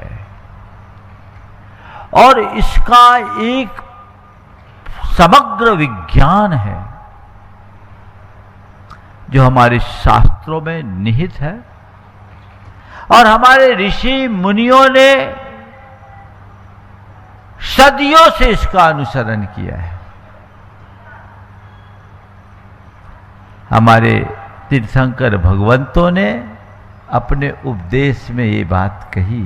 और इसका एक समग्र विज्ञान है जो हमारे शास्त्रों में निहित है, और हमारे ऋषि मुनियों ने सदियों से इसका अनुसरण किया है। हमारे तीर्थंकर भगवंतों ने अपने उपदेश में ये बात कही,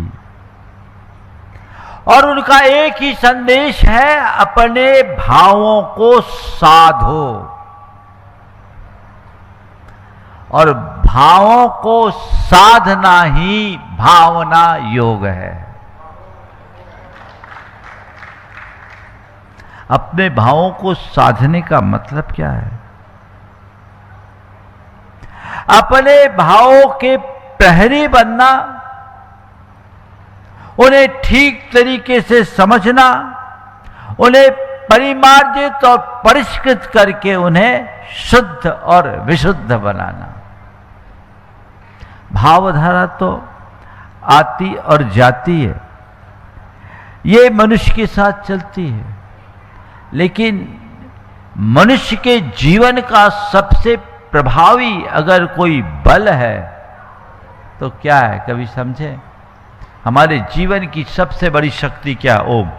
और उनका एक ही संदेश है, अपने भावों को साधो, और भावों को साधना ही भावना योग है। अपने भावों को साधने का मतलब क्या है? अपने भावों के प्रहरी बनना, उन्हें ठीक तरीके से समझना, उन्हें परिमार्जित और परिष्कृत करके उन्हें शुद्ध और विशुद्ध बनाना। भावधारा तो आती और जाती है, ये मनुष्य के साथ चलती है, लेकिन मनुष्य के जीवन का सबसे प्रभावी अगर कोई बल है तो क्या है? कभी समझे? हमारे जीवन की सबसे बड़ी शक्ति क्या? ओम।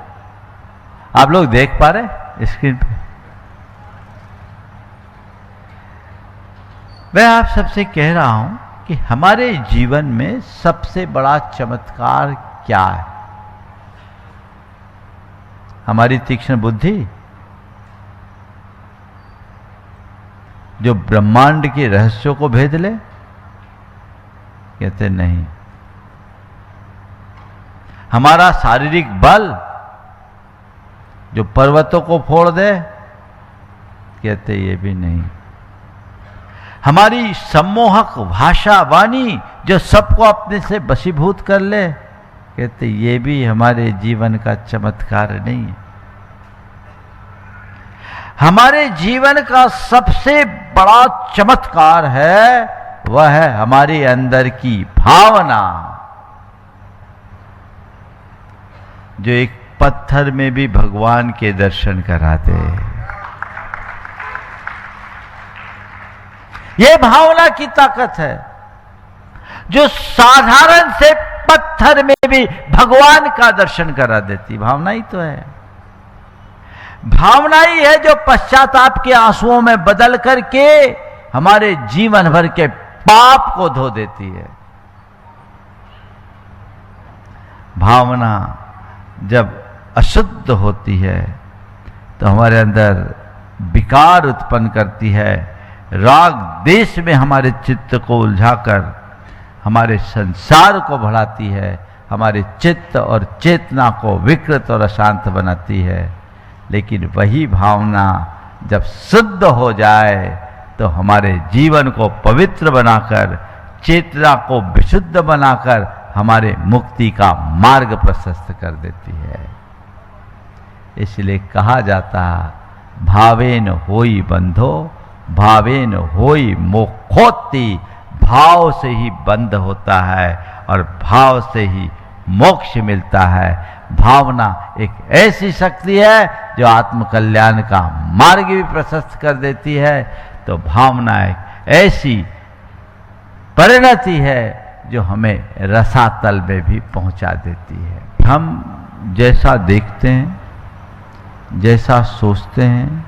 आप लोग देख पा रहे स्क्रीन पे? मैं आप सबसे कह रहा हूं कि हमारे जीवन में सबसे बड़ा चमत्कार क्या है? हमारी तीक्ष्ण बुद्धि, जो ब्रह्मांड के रहस्यों को भेद ले? कहते नहीं। हमारा शारीरिक बल, जो पर्वतों को फोड़ दे? कहते ये भी नहीं। हमारी सम्मोहक भाषा वाणी, जो सबको अपने से वशीभूत कर ले? कहते ये भी हमारे जीवन का चमत्कार नहीं है। हमारे जीवन का सबसे बड़ा चमत्कार है, वह है हमारे अंदर की भावना, जो एक पत्थर में भी भगवान के दर्शन कराते। यह भावना की ताकत है, जो साधारण से पत्थर में भी भगवान का दर्शन करा देती। भावना ही तो है। भावना ही है जो पश्चाताप के आंसुओं में बदल करके हमारे जीवन भर के पाप को धो देती है। भावना जब अशुद्ध होती है तो हमारे अंदर विकार उत्पन्न करती है, राग देश में हमारे चित्त को उलझाकर हमारे संसार को बढ़ाती है, हमारे चित्त और चेतना को विकृत और अशांत बनाती है। लेकिन वही भावना जब शुद्ध हो जाए तो हमारे जीवन को पवित्र बनाकर, चेतना को विशुद्ध बनाकर हमारे मुक्ति का मार्ग प्रशस्त कर देती है। इसलिए कहा जाता, भावेन होई बंधो भावेन होई मोक्षोत्ति। भाव से ही बंध होता है और भाव से ही मोक्ष मिलता है। भावना एक ऐसी शक्ति है जो आत्म कल्याण का मार्ग भी प्रशस्त कर देती है। तो भावना एक ऐसी परिणति है जो हमें रसातल में भी पहुंचा देती है। हम जैसा देखते हैं, जैसा सोचते हैं,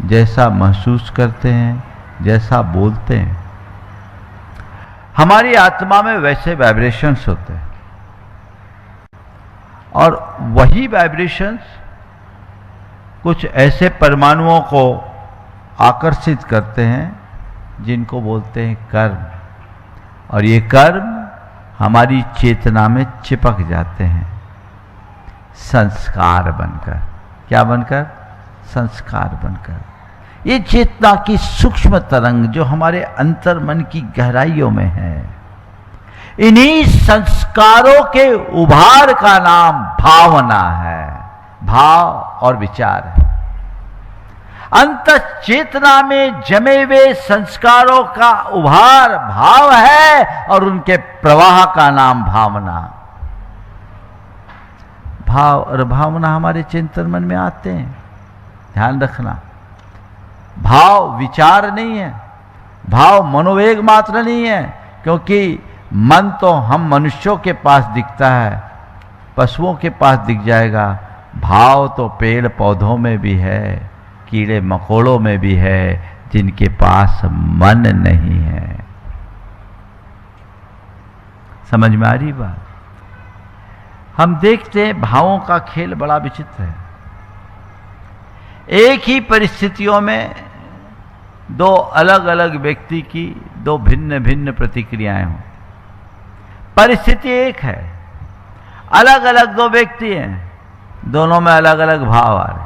जैसा महसूस करते हैं, जैसा बोलते हैं, हमारी आत्मा में वैसे वाइब्रेशंस होते हैं और वही वाइब्रेशंस कुछ ऐसे परमाणुओं को आकर्षित करते हैं जिनको बोलते हैं कर्म, और ये कर्म हमारी चेतना में चिपक जाते हैं संस्कार बनकर। क्या बनकर? संस्कार बनकर। ये चेतना की सूक्ष्म तरंग जो हमारे अंतर मन की गहराइयों में है, इन्हीं संस्कारों के उभार का नाम भावना है। भाव और विचार है। अंत चेतना में जमे हुए संस्कारों का उभार भाव है और उनके प्रवाह का नाम भावना। भाव और भावना हमारे चिंतन मन में आते हैं। ध्यान रखना, भाव विचार नहीं है, भाव मनोवेग मात्र नहीं है, क्योंकि मन तो हम मनुष्यों के पास दिखता है, पशुओं के पास दिख जाएगा। भाव तो पेड़ पौधों में भी है, कीड़े मकोड़ों में भी है, जिनके पास मन नहीं है। समझ में आ रही बात? हम देखते हैं भावों का खेल बड़ा विचित्र है। एक ही परिस्थितियों में दो अलग अलग व्यक्ति की दो भिन्न भिन्न प्रतिक्रियाएं हों। परिस्थिति एक है, अलग अलग दो व्यक्ति हैं, दोनों में अलग अलग भाव आ रहे।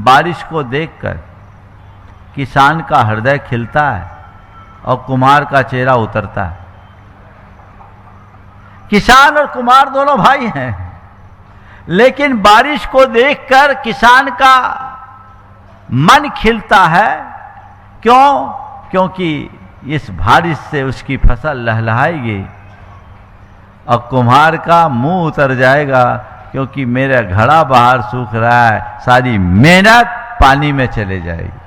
बारिश को देखकर किसान का हृदय खिलता है और कुम्हार का चेहरा उतरता है। किसान और कुम्हार दोनों भाई हैं, लेकिन बारिश को देखकर किसान का मन खिलता है। क्यों? क्योंकि इस बारिश से उसकी फसल लहलहाएगी, और कुम्हार का मुंह उतर जाएगा क्योंकि मेरा घड़ा बाहर सूख रहा है, सारी मेहनत पानी में चले जाएगी।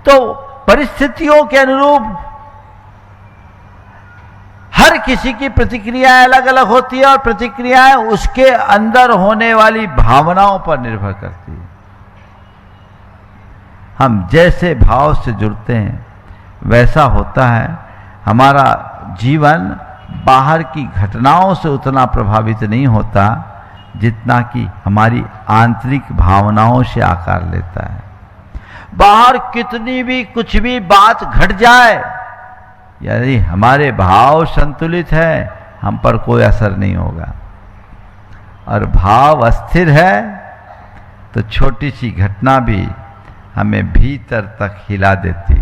तो परिस्थितियों के अनुरूप हर किसी की प्रतिक्रियाएं अलग अलग होती है, और प्रतिक्रियाएं उसके अंदर होने वाली भावनाओं पर निर्भर करती है। हम जैसे भाव से जुड़ते हैं वैसा होता है। हमारा जीवन बाहर की घटनाओं से उतना प्रभावित नहीं होता जितना कि हमारी आंतरिक भावनाओं से आकार लेता है। बाहर कितनी भी कुछ भी बात घट जाए, यदि हमारे भाव संतुलित है, हम पर कोई असर नहीं होगा। और भाव अस्थिर है तो छोटी सी घटना भी हमें भीतर तक हिला देती।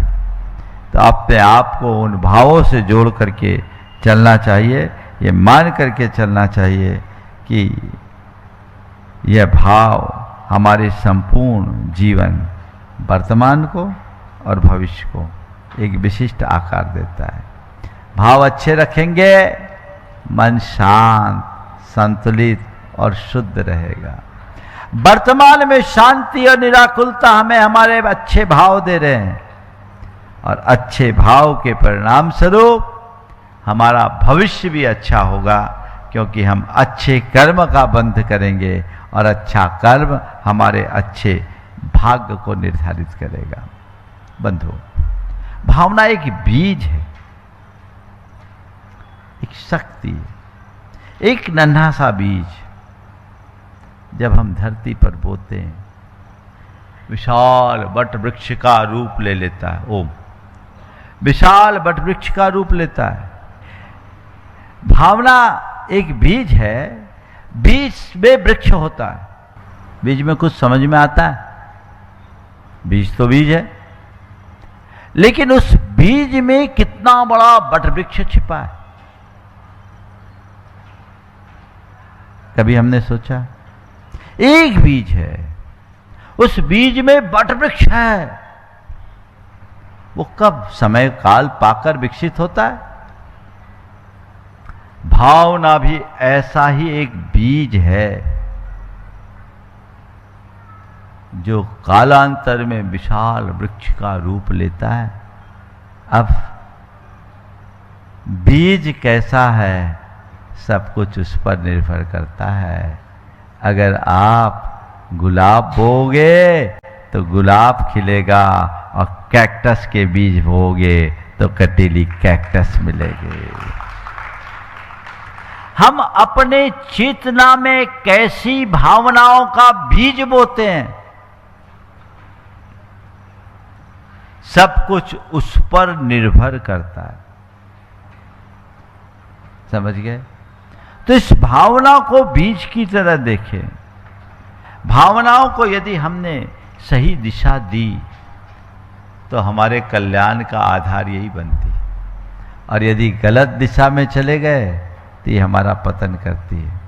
तो अपने आप को उन भावों से जोड़ करके चलना चाहिए, ये मान करके चलना चाहिए कि यह भाव हमारे संपूर्ण जीवन, वर्तमान को और भविष्य को एक विशिष्ट आकार देता है। भाव अच्छे रखेंगे, मन शांत, संतुलित और शुद्ध रहेगा। वर्तमान में शांति और निराकुलता हमें हमारे अच्छे भाव दे रहे हैं, और अच्छे भाव के परिणाम स्वरूप हमारा भविष्य भी अच्छा होगा, क्योंकि हम अच्छे कर्म का बंध करेंगे और अच्छा कर्म हमारे अच्छे भाग्य को निर्धारित करेगा। बंधु, भावना एक बीज है, एक शक्ति है, एक नन्हा सा बीज जब हम धरती पर बोते हैं विशाल वट वृक्ष का रूप ले लेता है। ओम विशाल वट वृक्ष का रूप लेता है। भावना एक बीज है, बीज में वृक्ष होता है। बीज में कुछ समझ में आता है? बीज तो बीज है, लेकिन उस बीज में कितना बड़ा वट वृक्ष छिपा है, कभी हमने सोचा? एक बीज है, उस बीज में वट वृक्ष है। वो कब समय काल पाकर विकसित होता है? भावना भी ऐसा ही एक बीज है जो कालांतर में विशाल वृक्ष का रूप लेता है। अब बीज कैसा है सब कुछ उस पर निर्भर करता है। अगर आप गुलाब बोओगे तो गुलाब खिलेगा और कैक्टस के बीज बोओगे तो कटीली कैक्टस मिलेगी। हम अपने चेतना में कैसी भावनाओं का बीज बोते हैं, सब कुछ उस पर निर्भर करता है। समझ गए? तो इस भावना को बीज की तरह देखें। भावनाओं को यदि हमने सही दिशा दी तो हमारे कल्याण का आधार यही बनती है, और यदि गलत दिशा में चले गए तो ये हमारा पतन करती है।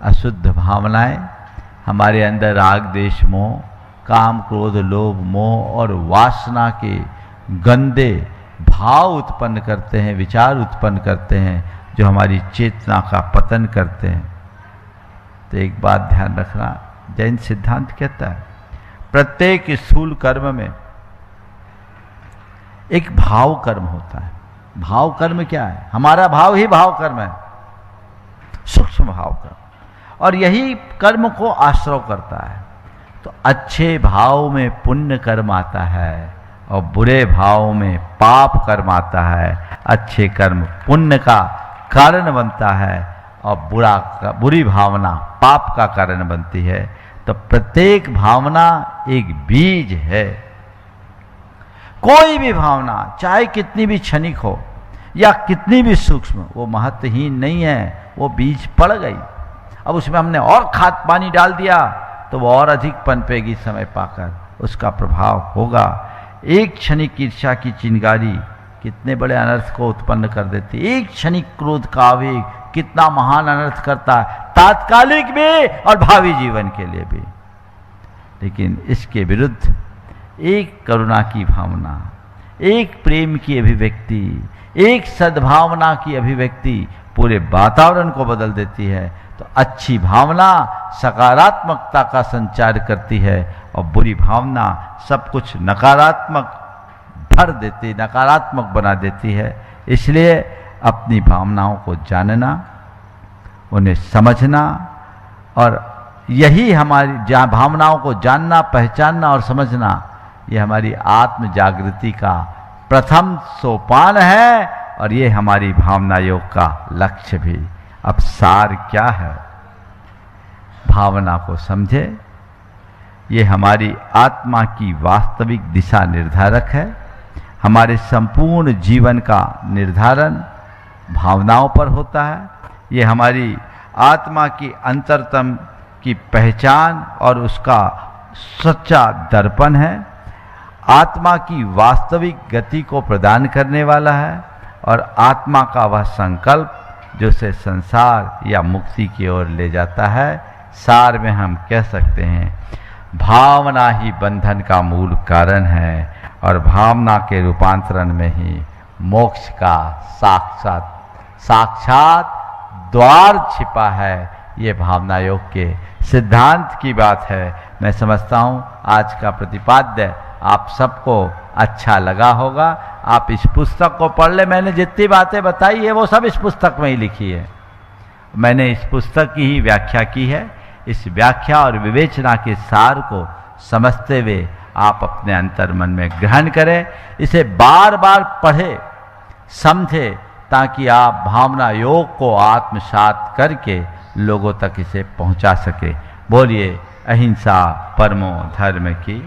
अशुद्ध भावनाएं हमारे अंदर राग द्वेष मोह, काम क्रोध लोभ मोह और वासना के गंदे भाव उत्पन्न करते हैं, विचार उत्पन्न करते हैं, जो हमारी चेतना का पतन करते हैं। तो एक बात ध्यान रखना, जैन सिद्धांत कहता है प्रत्येक स्थूल कर्म में एक भाव कर्म होता है। भाव कर्म क्या है? हमारा भाव ही भाव कर्म है, सूक्ष्म भाव कर्म, और यही कर्म को आश्रय करता है। तो अच्छे भाव में पुण्य कर्म आता है और बुरे भाव में पाप कर्म आता है। अच्छे कर्म पुण्य का कारण बनता है और बुरी भावना पाप का कारण बनती है। तो प्रत्येक भावना एक बीज है। कोई भी भावना चाहे कितनी भी क्षणिक हो या कितनी भी सूक्ष्म, वो महत्वहीन नहीं है, वो बीज पड़ गई। अब उसमें हमने और खाद पानी डाल दिया तो वो और अधिक पनपेगी, समय पाकर उसका प्रभाव होगा। एक क्षणिक ईर्ष्या की चिंगारी कितने बड़े अनर्थ को उत्पन्न कर देती है। एक क्षणिक क्रोध का आवेग कितना महान अनर्थ करता है, तात्कालिक भी और भावी जीवन के लिए भी। लेकिन इसके विरुद्ध एक करुणा की भावना, एक प्रेम की अभिव्यक्ति, एक सद्भावना की अभिव्यक्ति पूरे वातावरण को बदल देती है। तो अच्छी भावना सकारात्मकता का संचार करती है और बुरी भावना सब कुछ नकारात्मक भर देती, नकारात्मक बना देती है। इसलिए अपनी भावनाओं को जानना, उन्हें समझना, और यही हमारी भावनाओं को जानना, पहचानना और समझना, ये हमारी आत्म जागृति का प्रथम सोपान है और ये हमारी भावना योग का लक्ष्य भी। अब सार क्या है? भावना को समझे, ये हमारी आत्मा की वास्तविक दिशा निर्धारक है। हमारे संपूर्ण जीवन का निर्धारण भावनाओं पर होता है। ये हमारी आत्मा की अंतरतम की पहचान और उसका सच्चा दर्पण है। आत्मा की वास्तविक गति को प्रदान करने वाला है और आत्मा का वह संकल्प जो उसे संसार या मुक्ति की ओर ले जाता है। सार में हम कह सकते हैं भावना ही बंधन का मूल कारण है और भावना के रूपांतरण में ही मोक्ष का साक्षात द्वार छिपा है। ये भावना योग के सिद्धांत की बात है। मैं समझता हूँ आज का प्रतिपाद्य आप सबको अच्छा लगा होगा। आप इस पुस्तक को पढ़ ले। मैंने जितनी बातें बताई है वो सब इस पुस्तक में ही लिखी है। मैंने इस पुस्तक की ही व्याख्या की है। इस व्याख्या और विवेचना के सार को समझते हुए आप अपने अंतर मन में ग्रहण करें, इसे बार बार पढ़े, समझे, ताकि आप भावना योग को आत्मसात करके लोगों तक इसे पहुंचा सके। बोलिए अहिंसा परमो धर्म की।